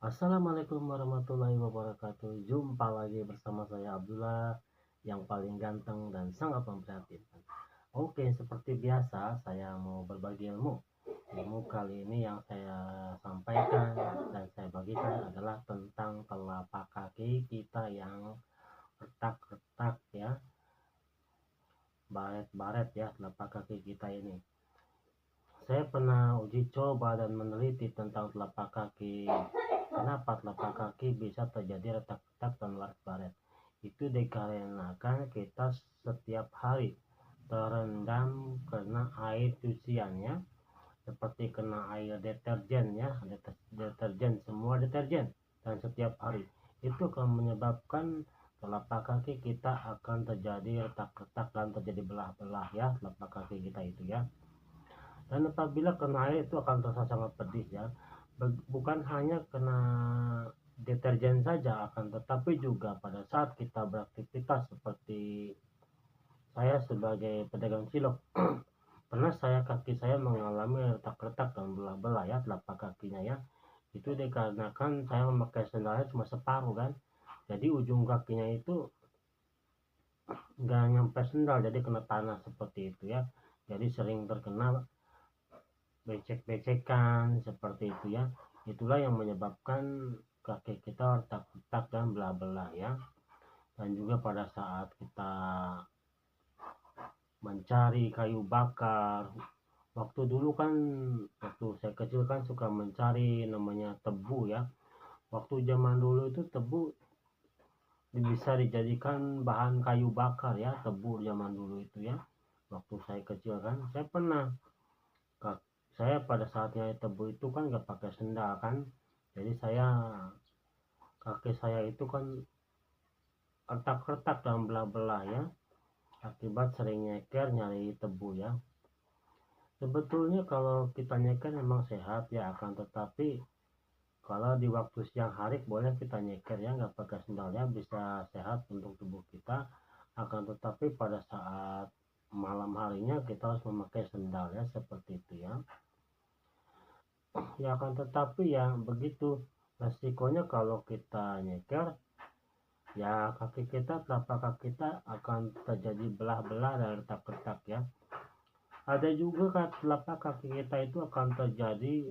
Assalamualaikum warahmatullahi wabarakatuh. Jumpa lagi bersama saya Abdullah, yang paling ganteng dan sangat memprihatinkan. Oke, seperti biasa saya mau berbagi ilmu. Ilmu kali ini yang saya sampaikan dan saya bagikan adalah tentang telapak kaki kita yang retak-retak ya, baret-baret ya, telapak kaki kita ini. Saya pernah uji coba dan meneliti tentang telapak kaki. Kenapa telapak kaki bisa terjadi retak-retak dan baret-baret? Itu dikarenakan kita setiap hari terendam kena air cuciannya, seperti kena air deterjen ya, deterjen, semua deterjen, dan setiap hari itu akan menyebabkan telapak kaki kita akan terjadi retak-retak dan terjadi belah-belah ya, telapak kaki kita itu ya. Dan apabila kena air itu akan terasa sangat pedih ya. Bukan hanya kena deterjen saja, akan tetapi juga pada saat kita beraktivitas seperti saya sebagai pedagang cilok. Pernah kaki saya mengalami retak-retak dan belah-belah ya, telapak kakinya ya. Itu dikarenakan saya memakai sandalnya cuma separuh kan. Jadi ujung kakinya itu nggak nyampe sendal, jadi kena tanah seperti itu ya. Jadi sering terkena becek-becekan seperti itu ya. Itulah yang menyebabkan kaki kita retak-retak dan belah-belah ya. Dan juga pada saat kita mencari kayu bakar, waktu dulu kan, waktu saya kecil kan suka mencari namanya tebu ya. Waktu zaman dulu itu tebu bisa dijadikan bahan kayu bakar ya, tebu zaman dulu itu ya. Waktu saya kecil kan, saya pada saatnya tebu itu kan nggak pakai sendal kan, jadi kaki saya itu kan retak-retak dan belah-belah ya, akibat sering nyeker nyari tebu ya. Sebetulnya kalau kita nyeker memang sehat ya, akan tetapi kalau di waktu siang hari boleh kita nyeker ya, nggak pakai sendal ya, bisa sehat untuk tubuh kita. Akan tetapi pada saat malam harinya kita harus memakai sendal ya, seperti itu ya. Ya akan tetapi ya begitu resikonya kalau kita nyeker ya, telapak kaki kita akan terjadi belah-belah dan retak-retak ya. Ada juga telapak kaki kita itu akan terjadi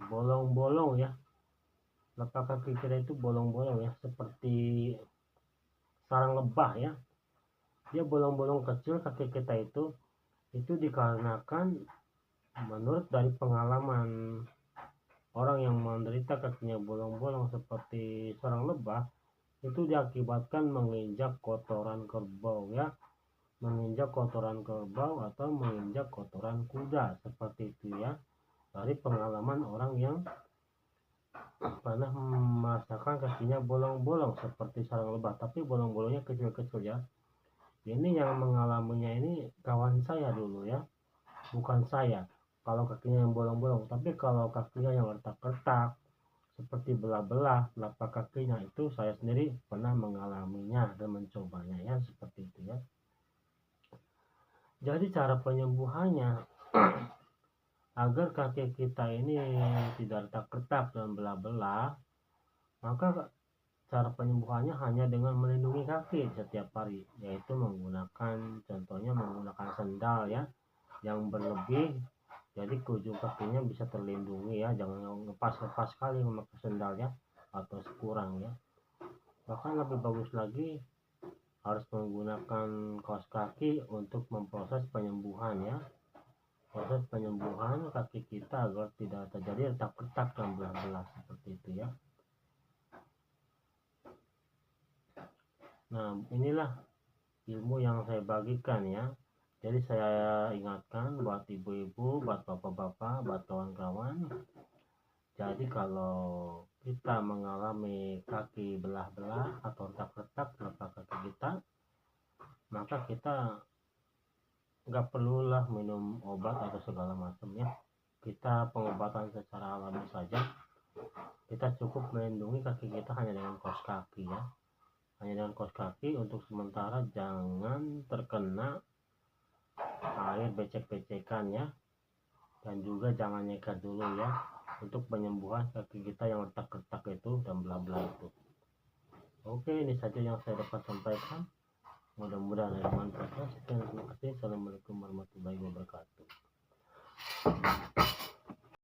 bolong-bolong ya, telapak kaki kita itu bolong-bolong ya, seperti sarang lebah ya. Dia bolong-bolong kecil kaki kita itu dikarenakan menurut dari pengalaman orang yang menderita kakinya bolong-bolong seperti sarang lebah, itu diakibatkan menginjak kotoran kerbau ya, menginjak kotoran kerbau atau menginjak kotoran kuda, seperti itu ya. Dari pengalaman orang yang pernah merasakan kakinya bolong-bolong seperti sarang lebah, tapi bolong-bolongnya kecil-kecil ya. Ini yang mengalaminya ini kawan saya dulu ya, bukan saya. Kalau kakinya yang bolong-bolong, tapi kalau kakinya yang retak-retak seperti belah-belah telapak kakinya, itu saya sendiri pernah mengalaminya dan mencobanya ya, seperti itu ya. Jadi cara penyembuhannya agar kaki kita ini tidak retak-retak dan belah-belah, maka cara penyembuhannya hanya dengan melindungi kaki setiap hari, yaitu contohnya menggunakan sandal ya, yang berlebih, jadi ke ujung kakinya bisa terlindungi ya, jangan lepas-lepas sekali memakai sandal ya, atau sekurang ya. Bahkan lebih bagus lagi harus menggunakan kaos kaki untuk memproses penyembuhan ya, proses penyembuhan kaki kita agar tidak terjadi retak-retak dan belah-belah seperti itu ya. Nah, inilah ilmu yang saya bagikan ya. Jadi saya ingatkan buat ibu-ibu, buat bapak-bapak, buat kawan-kawan. Jadi kalau kita mengalami kaki belah-belah atau retak-retak telapak kaki kita, maka kita nggak perlulah minum obat atau segala macamnya. Kita pengobatan secara alami saja. Kita cukup melindungi kaki kita hanya dengan kaos kaki ya. Hanya dengan kaos kaki untuk sementara, jangan terkena air becek-becekan ya, dan juga jangan nyeker dulu ya. untuk penyembuhan kaki kita yang retak-retak itu dan belah-belah itu. Oke, ini saja yang saya dapat sampaikan. Mudah-mudahan ada manfaatnya. Sekian, terima kasih. Assalamualaikum warahmatullahi wabarakatuh.